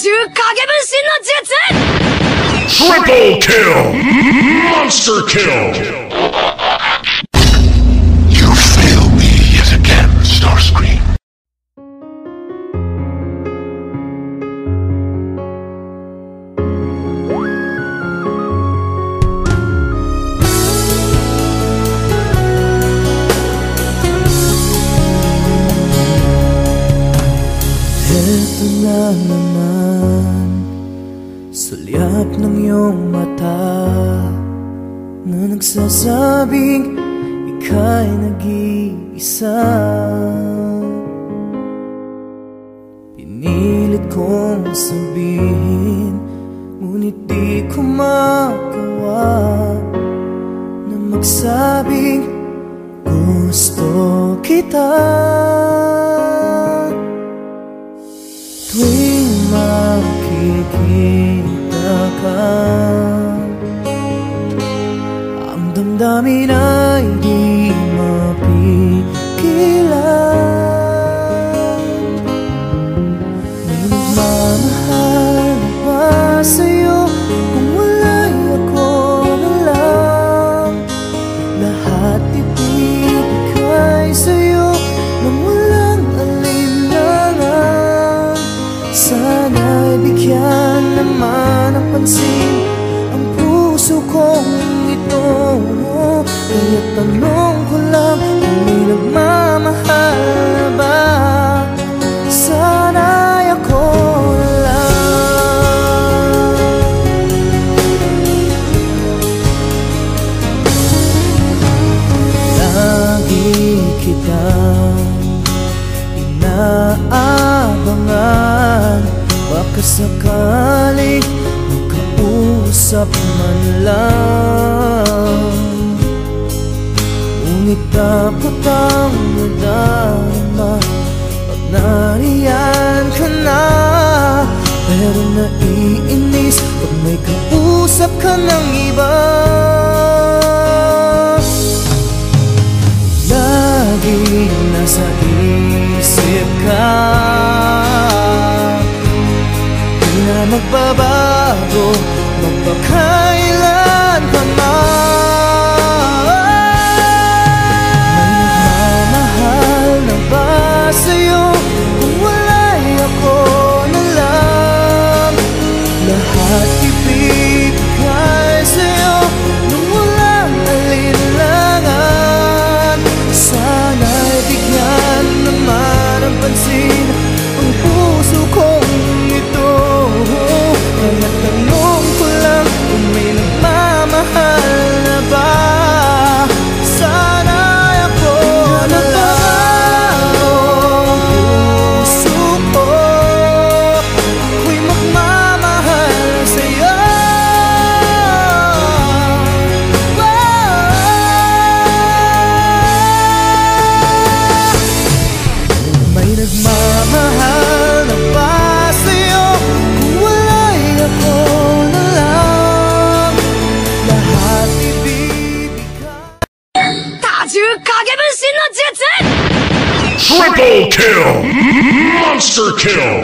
獣影分身の術 Triple kill! Monster kill! You fail me yet again, Starscream. Ito na naman, sulyap ng iyong mata na nagsasabing ika'y nag-iisa. Pinilit kong sabihin, ngunit di ko magawa na magsabing gusto kita. Tuwing makikita ka, ang damdamin ay di mapigilan. May nagmamahal na ba sa'yo kung wala'y ako na lang? Lahat ibibigay sa'yo nang walang alinlangan. Sana'y bigyan naman ng pansin ang puso kong ito. Kaya tanong ko lang kung may nagmamahal na ba? Sana'y ako lang. Lagi kitang inaabangan, baka sakaling makausap man lang. Ngunit dapat ang nadama pag nariyan ka na. Pero naiinis pag may kausap ka ng iba. Lagi nasa isip ka, di na magbabago magpakailan pa man. May nagmamahal na ba sa'yo kung wala'y ako na lang? Lahat ibibigay sa'yo nung walang alinlangan. Sana'y bigyan naman ng pansin ang puso kong ito. Kaya tanong ko lang kung may nagmamahal na ba? Sana'y ako na lang. Puso ko, ako'y magmamahal sa'yo. May nagmamahal na ba sa'yo kung wala'y ako na lang? Lahat ibibigay. 多獣影分身の術 Triple kill! Monster kill!